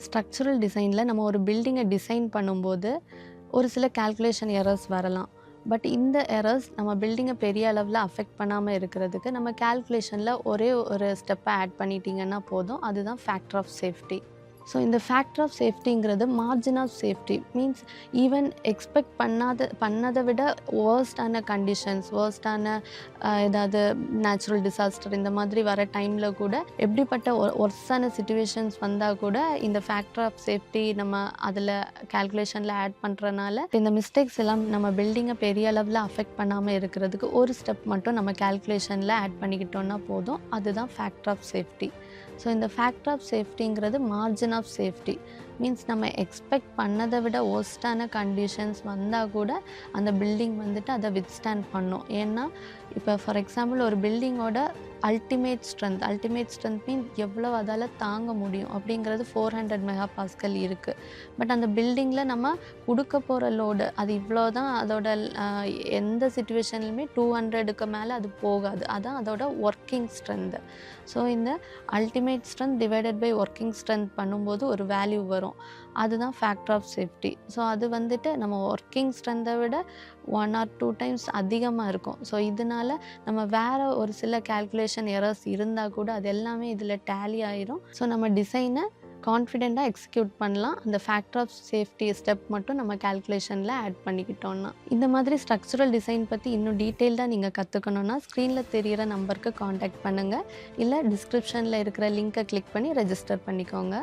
Structural டிசைனில் நம்ம ஒரு பில்டிங்கை டிசைன் பண்ணும்போது ஒரு சில கால்குலேஷன் எரர்ஸ் வரலாம். பட் இந்த எரர்ஸ் நம்ம பில்டிங்கை பெரிய அளவில் அஃபெக்ட் பண்ணாமல் இருக்கிறதுக்கு நம்ம கால்குலேஷனில் ஒரே ஒரு ஸ்டெப்பை ஆட் பண்ணிட்டீங்கன்னா போதும். அதுதான் ஃபேக்டர் ஆஃப் சேஃப்டி. ஸோ இந்த ஃபேக்டர் ஆஃப் சேஃப்டிங்கிறது margin of safety means even expect பண்ணதை விட வேர்ஸ்டான கண்டிஷன்ஸ், வேர்ஸ்டான ஏதாவது நேச்சுரல் டிசாஸ்டர் இந்த மாதிரி வர டைமில் கூட எப்படிப்பட்ட ஒர்ஸான சிச்சுவேஷன்ஸ் வந்தால் கூட இந்த ஃபேக்டர் ஆஃப் சேஃப்டி நம்ம அதில் கால்குலேஷனில் ஆட் பண்ணுறனால இந்த மிஸ்டேக்ஸ் எல்லாம் நம்ம பில்டிங்கை பெரிய அளவில் அஃபெக்ட் பண்ணாமல் இருக்கிறதுக்கு ஒரு ஸ்டெப் மட்டும் நம்ம கால்குலேஷனில் ஆட் பண்ணிக்கிட்டோன்னா போதும். அதுதான் ஃபேக்டர் ஆஃப் சேஃப்டி. ஸோ இந்த ஃபேக்டர் ஆஃப் சேஃப்டிங்கிறது மார்ஜின் ஆஃப் சேஃப்டி மீன்ஸ் நம்ம எக்ஸ்பெக்ட் பண்ணதை விட ஒர்ஸ்டான கண்டிஷன்ஸ் வந்தால் கூட அந்த பில்டிங் வந்துட்டு அதை வித்ஸ்டாண்ட் பண்ணும். ஏன்னா இப்போ ஃபார் எக்ஸாம்பிள் ஒரு பில்டிங்கோட அல்டிமேட் ஸ்ட்ரென்த் மீன் எவ்வளோ அதால் தாங்க முடியும் அப்படிங்கிறது 400 மெகாபாஸ்கல் இருக்குது. பட் அந்த பில்டிங்கில் நம்ம கொடுக்க போகிற லோடு அது இவ்வளோ தான். அதோட எந்த சுச்சுவேஷன்லையுமே 200க்கு மேலே அது போகாது. அதான் அதோட ஒர்க்கிங் ஸ்ட்ரென்த்து. ஸோ இந்த ultimate strength divided by working strength பண்ணும்போது ஒரு வேல்யூ வரும். அதுதான் ஃபேக்டர் ஆஃப் சேஃப்டி. ஸோ அது வந்துட்டு நம்ம ஒர்க்கிங் ஸ்ட்ரென்த்தை விட 1 or 2 டைம்ஸ் அதிகமாக இருக்கும். ஸோ இதனால் நம்ம வேறு ஒரு சில கால்குலேஷன் எரர்ஸ் இருந்தால் கூட அது எல்லாமே இதில் டேலி ஆயிரும். ஸோ நம்ம டிசைனை கான்ஃபிடெண்ட்டாக எக்ஸிக்யூட் பண்ணலாம். அந்த ஃபேக்டர் ஆஃப் சேஃப்டி ஸ்டெப் மட்டும் நம்ம கால்குலேஷனில் ஆட் பண்ணிக்கிட்டோன்னா. இந்த மாதிரி ஸ்ட்ரக்சரல் டிசைன் பற்றி இன்னும் டீட்டெயில்டாக நீங்கள் கற்றுக்கணுன்னா ஸ்க்ரீனில் தெரிகிற நம்பருக்கு காண்டாக்ட் பண்ணுங்கள். இல்லை டிஸ்கிரிப்ஷனில் இருக்கிற லிங்க்கை கிளிக் பண்ணி ரெஜிஸ்டர் பண்ணிக்கோங்க.